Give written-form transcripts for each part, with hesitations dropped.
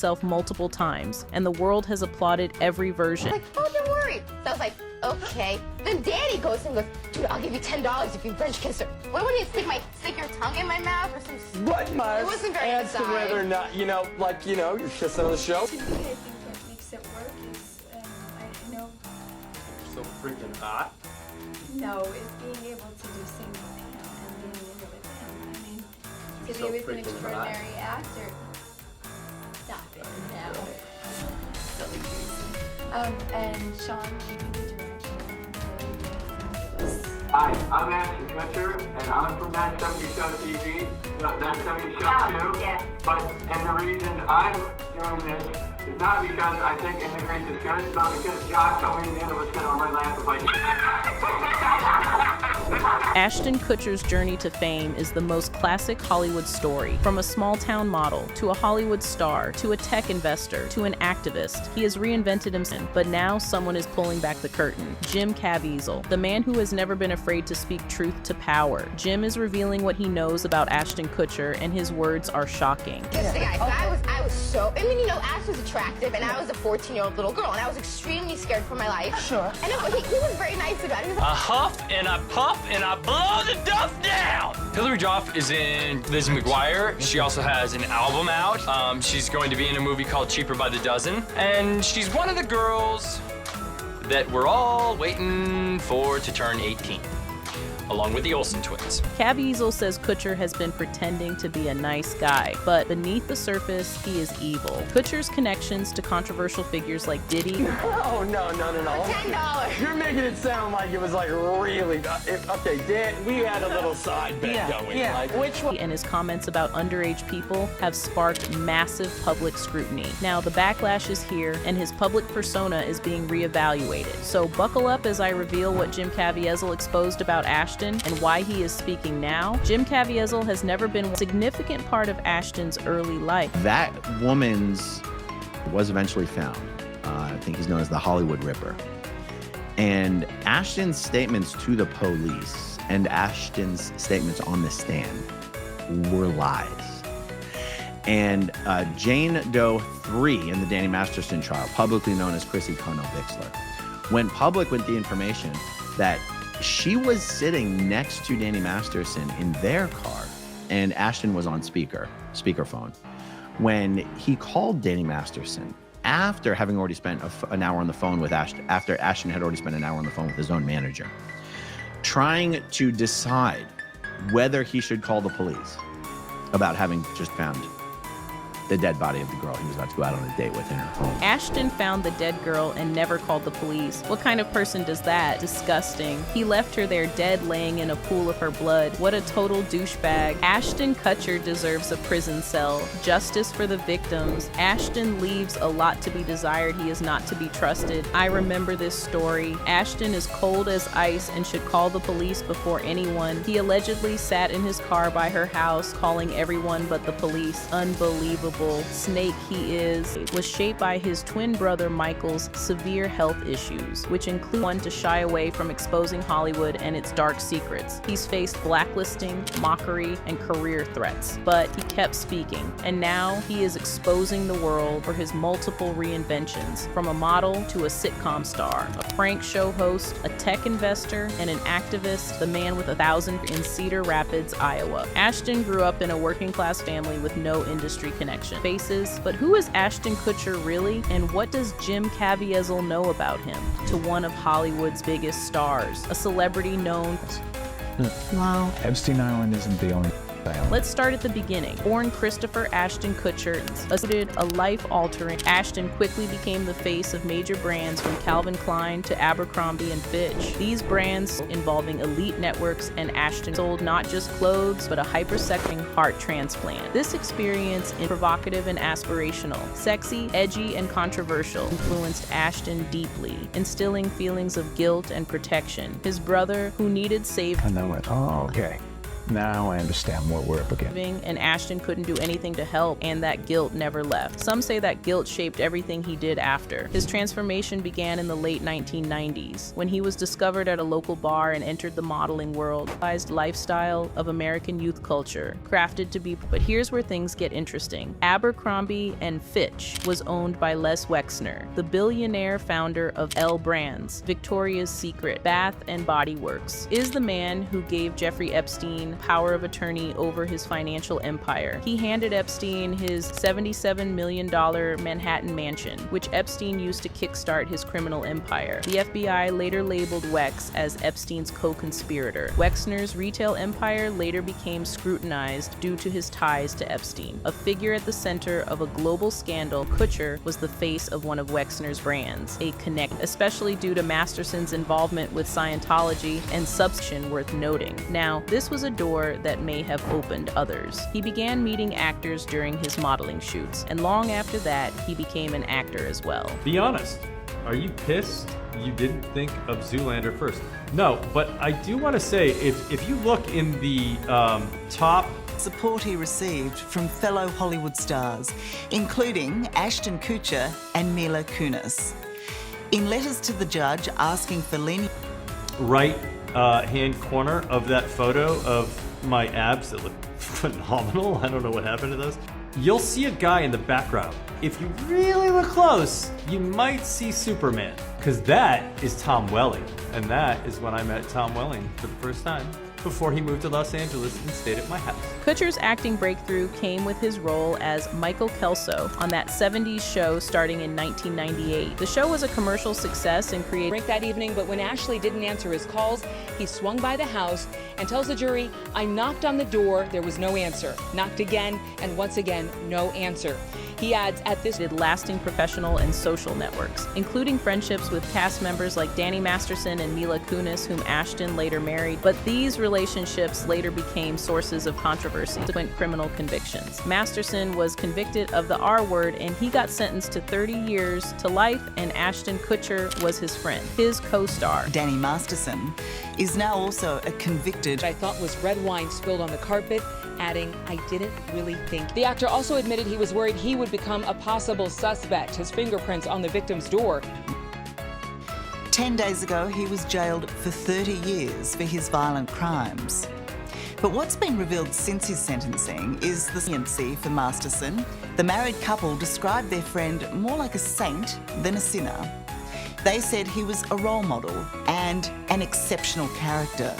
himself multiple times, and the world has applauded every version. Like, oh, don't worry. So I was like, okay. Then Danny goes and goes, dude, I'll give you $10 if you French kiss her. What would you stick your tongue in my mouth or some? What must It wasn't very as to whether or not, you're kissing on the show. To me, I think what makes it work is, I know. So freaking hot. No, is being able to do scenes with him and being in it with him. I mean, to So be with an freaking extraordinary actor. Stop it now. Silly goose. And Sean, you can do direction. Hi, I'm Ashton Kutcher, and I'm from That 70 Show TV, That 70 Show too. Yeah. But, and the reason I'm doing this is not because I think immigrants is good, it's not because Josh told me the end of was good on my lap if Ashton Kutcher's journey to fame is the most classic Hollywood story. From a small-town model, to a Hollywood star, to a tech investor, to an activist, he has reinvented himself, but now someone is pulling back the curtain. Jim Caviezel, the man who has never been afraid to speak truth to power. Jim is revealing what he knows about Ashton Kutcher, and his words are shocking. Listen, guys, I was so, Ash was attractive, and I was a 14-year-old little girl, and I was extremely scared for my life. Sure. And he was very nice about it. He was I huff and I puff and I blow the duff down. Hilary Duff is in Lizzie McGuire. She also has an album out. She's going to be in a movie called Cheaper by the Dozen. And she's one of the girls that we're all waiting for to turn 18, along with the Olsen twins. Caviezel says Kutcher has been pretending to be a nice guy, but beneath the surface, he is evil. Kutcher's connections to controversial figures like Diddy Oh, no. $10. You're making it sound like it was like really, okay, Dan, we had a little side bet going. yeah. Like, Which one? and his comments about underage people have sparked massive public scrutiny. Now, the backlash is here, and his public persona is being reevaluated. So buckle up as I reveal what Jim Caviezel exposed about Ashton and why he is speaking now. Jim Caviezel has never been a significant part of Ashton's early life. That woman's was eventually found. I think he's known as the Hollywood Ripper. And Ashton's statements to the police and Ashton's statements on the stand were lies. And Jane Doe 3 in the Danny Masterson trial, publicly known as Chrissy Cornell Bixler, went public with the information that she was sitting next to Danny Masterson in their car, and Ashton was on speakerphone, when he called Danny Masterson after having already spent an hour on the phone with Ashton, after Ashton had already spent an hour on the phone with his own manager, trying to decide whether he should call the police about having just found the dead body of the girl he was about to go out on a date with in her home. Ashton found the dead girl and never called the police. What kind of person does that? Disgusting. He left her there dead, laying in a pool of her blood. What a total douchebag. Ashton Kutcher deserves a prison cell. Justice for the victims. Ashton leaves a lot to be desired. He is not to be trusted. I remember this story. Ashton is cold as ice and should call the police before anyone. He allegedly sat in his car by her house, calling everyone but the police. Unbelievable. Snake he is, was shaped by his twin brother Michael's severe health issues, which include one to shy away from exposing Hollywood and its dark secrets. He's faced blacklisting, mockery, and career threats, but he kept speaking, and now he is exposing the world for his multiple reinventions, from a model to a sitcom star, a prank show host, a tech investor, and an activist, the man with 1,000 in Cedar Rapids, Iowa. Ashton grew up in a working-class family with no industry connection. Faces, but who is Ashton Kutcher really, and what does Jim Caviezel know about him? To one of Hollywood's biggest stars, a celebrity known. Wow. Epstein Island isn't the only island. Let's start at the beginning. Born Christopher Ashton Kutcher, a life-altering, Ashton quickly became the face of major brands from Calvin Klein to Abercrombie and Fitch. These brands involving elite networks, and Ashton sold not just clothes, but a hypersecting heart transplant. This experience, provocative and aspirational, sexy, edgy, and controversial, influenced Ashton deeply, instilling feelings of guilt and protection. His brother, who needed saving, And then went, oh, okay. Now I understand what we're up against. And Ashton couldn't do anything to help, and that guilt never left. Some say that guilt shaped everything he did after. His transformation began in the late 1990s, when he was discovered at a local bar and entered the modeling world. Lifestyle of American youth culture, crafted to be. But here's where things get interesting. Abercrombie & Fitch was owned by Les Wexner, the billionaire founder of L Brands, Victoria's Secret, Bath and Body Works, is the man who gave Jeffrey Epstein power of attorney over his financial empire. He handed Epstein his $77 million Manhattan mansion, which Epstein used to kickstart his criminal empire. The FBI later labeled Wex as Epstein's co-conspirator. Wexner's retail empire later became scrutinized due to his ties to Epstein. A figure at the center of a global scandal, Kutcher was the face of one of Wexner's brands, a connect, especially due to Masterson's involvement with Scientology and subsection worth noting. Now, this was a door that may have opened others. He began meeting actors during his modeling shoots, and long after that, he became an actor as well. Be honest, are you pissed you didn't think of Zoolander first? No, but I do want to say, if you look in the top support he received from fellow Hollywood stars, including Ashton Kutcher and Mila Kunis. In letters to the judge asking for lenient... right hand corner of that photo of my abs that look phenomenal, I don't know what happened to those, you'll see a guy in the background. If you really look close, you might see Superman, because that is Tom Welling, and that is when I met Tom Welling for the first time, before he moved to Los Angeles and stayed at my house. Kutcher's acting breakthrough came with his role as Michael Kelso on that 70s show starting in 1998. The show was a commercial success and created drink that evening, but when Ashley didn't answer his calls, he swung by the house and tells the jury, "I knocked on the door, there was no answer. Knocked again, and once again, no answer." He adds, at this did lasting professional and social networks, including friendships with cast members like Danny Masterson and Mila Kunis, whom Ashton later married, but these relationships later became sources of controversy, subsequent criminal convictions. Masterson was convicted of the R word, and he got sentenced to 30 years to life, and Ashton Kutcher was his friend, his co-star. Danny Masterson is now also a convicted... I thought was red wine spilled on the carpet, adding, "I didn't really think." The actor also admitted he was worried he would become a possible suspect, his fingerprints on the victim's door. 10 days ago, he was jailed for 30 years for his violent crimes. But what's been revealed since his sentencing is the leniency for Masterson. The married couple described their friend more like a saint than a sinner. They said he was a role model and an exceptional character.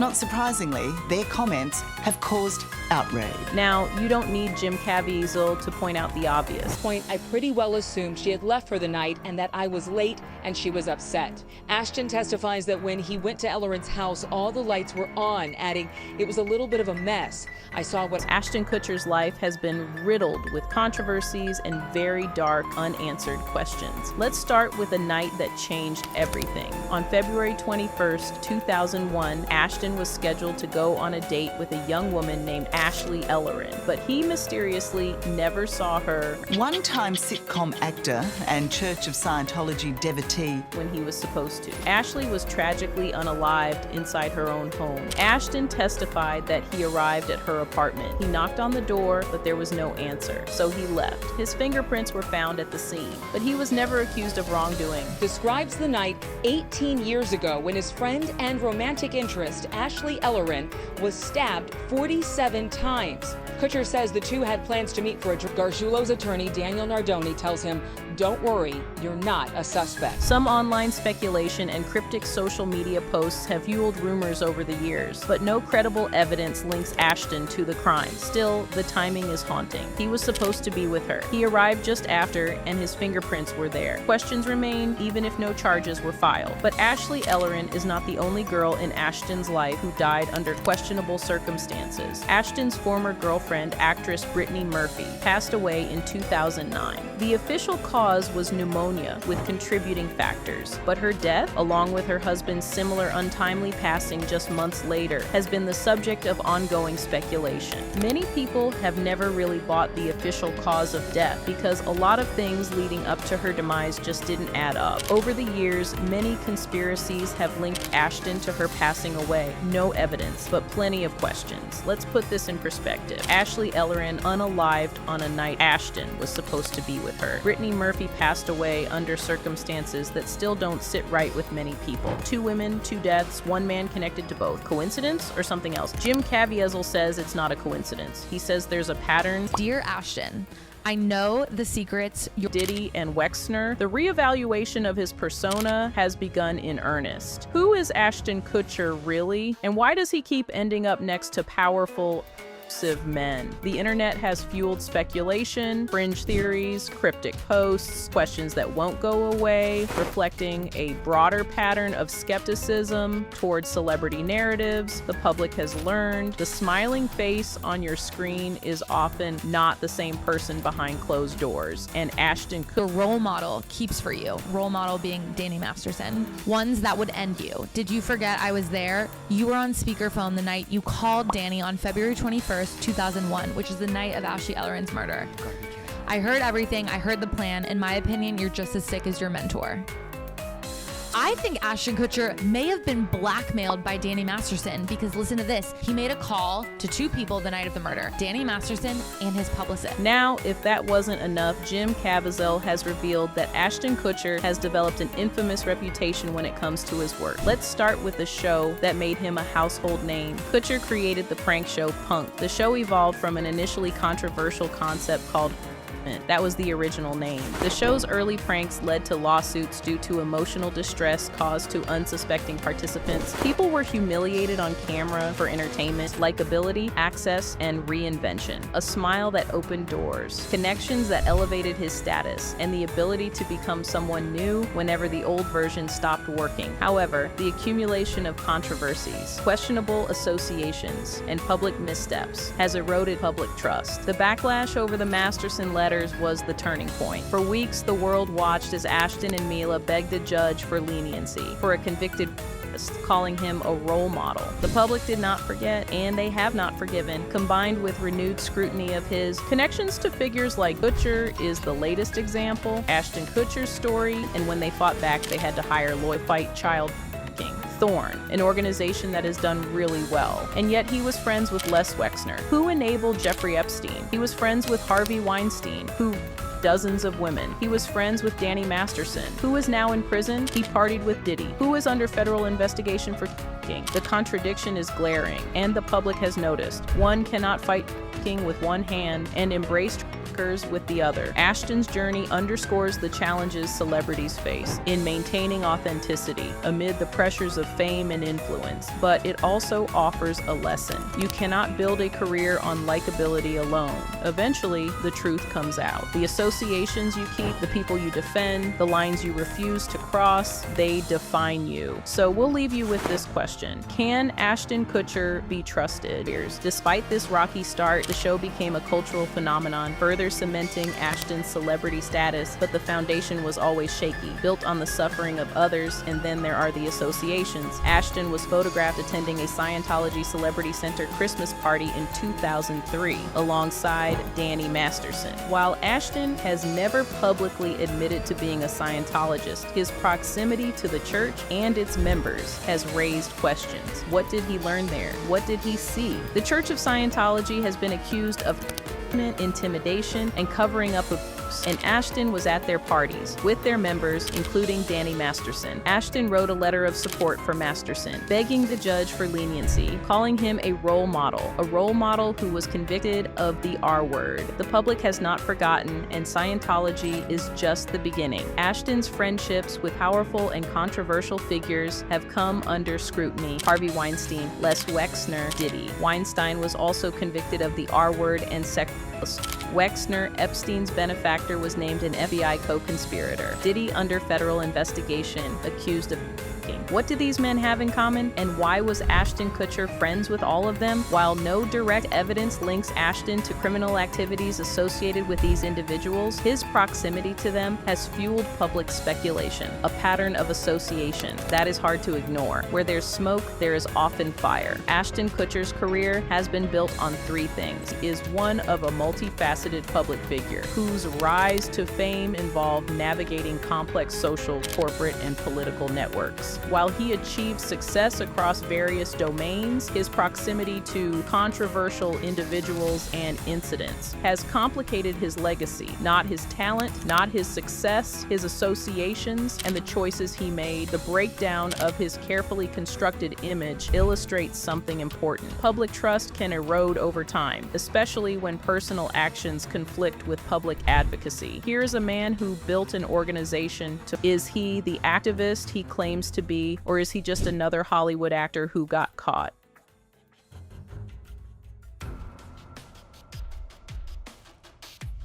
Not surprisingly, their comments have caused outrage. Now, you don't need Jim Caviezel to point out the obvious. At this point, I pretty well assumed she had left for the night and that I was late and she was upset. Ashton testifies that when he went to Elleren's house, all the lights were on, adding, "It was a little bit of a mess. I saw what..." Ashton Kutcher's life has been riddled with controversies and very dark, unanswered questions. Let's start with a night that changed everything. On February 21st, 2001, Ashton was scheduled to go on a date with a young woman named Ashley Elleren, but he mysteriously never saw her. One-time sitcom actor and Church of Scientology devotee when he was supposed to. Ashley was tragically unalived inside her own home. Ashton testified that he arrived at her apartment. He knocked on the door, but there was no answer, so he left. His fingerprints were found at the scene, but he was never accused of wrongdoing. Describes the night 18 years ago when his friend and romantic interest, Ashley Elleren, was stabbed 47 times. Kutcher says the two had plans to meet for a drink. Gargiulo's attorney, Daniel Nardoni, tells him, "Don't worry, you're not a suspect." Some online speculation and cryptic social media posts have fueled rumors over the years, but no credible evidence links Ashton to the crime. Still, the timing is haunting. He was supposed to be with her. He arrived just after, and his fingerprints were there. Questions remain, even if no charges were filed. But Ashley Elleren is not the only girl in Ashton's life who died under questionable circumstances. Ashton's former girlfriend girlfriend, actress Brittany Murphy, passed away in 2009. The official cause was pneumonia, with contributing factors, but her death, along with her husband's similar untimely passing just months later, has been the subject of ongoing speculation. Many people have never really bought the official cause of death because a lot of things leading up to her demise just didn't add up. Over the years, many conspiracies have linked Ashton to her passing away. No evidence, but plenty of questions. Let's put this in perspective. Ashley Ellerin unalived on a night Ashton was supposed to be with her. Brittany Murphy passed away under circumstances that still don't sit right with many people. 2 women, 2 deaths, 1 man connected to both. Coincidence or something else? Jim Caviezel says it's not a coincidence. He says there's a pattern. Dear Ashton, I know the secrets. Diddy and Wexner, the reevaluation of his persona has begun in earnest. Who is Ashton Kutcher really? And why does he keep ending up next to powerful men? The internet has fueled speculation, fringe theories, cryptic posts, questions that won't go away, reflecting a broader pattern of skepticism towards celebrity narratives. The public has learned the smiling face on your screen is often not the same person behind closed doors, and Ashton The role model keeps for you. Role model being Danny Masterson. Ones that would end you. Did you forget I was there? You were on speakerphone the night you called Danny on February 21st, 2001, which is the night of Ashley Ellerin's murder. I heard everything. I heard the plan. In my opinion, you're just as sick as your mentor. I think Ashton Kutcher may have been blackmailed by Danny Masterson because listen to this. He made a call to 2 people the night of the murder, Danny Masterson and his publicist. Now, if that wasn't enough, Jim Caviezel has revealed that Ashton Kutcher has developed an infamous reputation when it comes to his work. Let's start with the show that made him a household name. Kutcher created the prank show Punk. The show evolved from an initially controversial concept called that was the original name. The show's early pranks led to lawsuits due to emotional distress caused to unsuspecting participants. People were humiliated on camera for entertainment, likability, access, and reinvention. A smile that opened doors, connections that elevated his status, and the ability to become someone new whenever the old version stopped working. However, the accumulation of controversies, questionable associations, and public missteps has eroded public trust. The backlash over the Masterson letter was the turning point. For weeks, the world watched as Ashton and Mila begged the judge for leniency for a convicted calling him a role model. The public did not forget, and they have not forgiven. Combined with renewed scrutiny of his connections to figures like Kutcher is the latest example. Ashton Kutcher's story, and when they fought back, they had to hire Lloyd Fight Child Thorn, an organization that has done really well. And yet he was friends with Les Wexner, who enabled Jeffrey Epstein. He was friends with Harvey Weinstein, who dozens of women. He was friends with Danny Masterson, who is now in prison. He partied with Diddy, who is under federal investigation for f***ing. The contradiction is glaring, and the public has noticed. One cannot fight f***ing with one hand and embrace with the other. Ashton's journey underscores the challenges celebrities face in maintaining authenticity amid the pressures of fame and influence, but it also offers a lesson. You cannot build a career on likability alone. Eventually, the truth comes out. The associations you keep, the people you defend, the lines you refuse to cross, they define you. So we'll leave you with this question. Can Ashton Kutcher be trusted? Despite this rocky start, the show became a cultural phenomenon, further cementing Ashton's celebrity status, but the foundation was always shaky, built on the suffering of others, and then there are the associations. Ashton was photographed attending a Scientology Celebrity Center Christmas party in 2003, alongside Danny Masterson. While Ashton has never publicly admitted to being a Scientologist, his proximity to the church and its members has raised questions. What did he learn there? What did he see? The Church of Scientology has been accused of intimidation, and covering up abuse, and Ashton was at their parties with their members, including Danny Masterson. Ashton wrote a letter of support for Masterson, begging the judge for leniency, calling him a role model who was convicted of the R word. The public has not forgotten, and Scientology is just the beginning. Ashton's friendships with powerful and controversial figures have come under scrutiny. Harvey Weinstein, Les Wexner, Diddy. Weinstein was also convicted of the R word and sex. Wexner, Epstein's benefactor, actor was named an FBI co-conspirator. Diddy under federal investigation, accused of what do these men have in common, and why was Ashton Kutcher friends with all of them? While no direct evidence links Ashton to criminal activities associated with these individuals, his proximity to them has fueled public speculation, a pattern of association that is hard to ignore. Where there's smoke, there is often fire. Ashton Kutcher's career has been built on three things. He is one of a multifaceted public figure whose rise to fame involved navigating complex social, corporate, and political networks. While he achieved success across various domains, his proximity to controversial individuals and incidents has complicated his legacy. Not his talent, not his success, his associations, and the choices he made. The breakdown of his carefully constructed image illustrates something important. Public trust can erode over time, especially when personal actions conflict with public advocacy. Here's a man who built an organization is he the activist he claims to be, or is he just another Hollywood actor who got caught?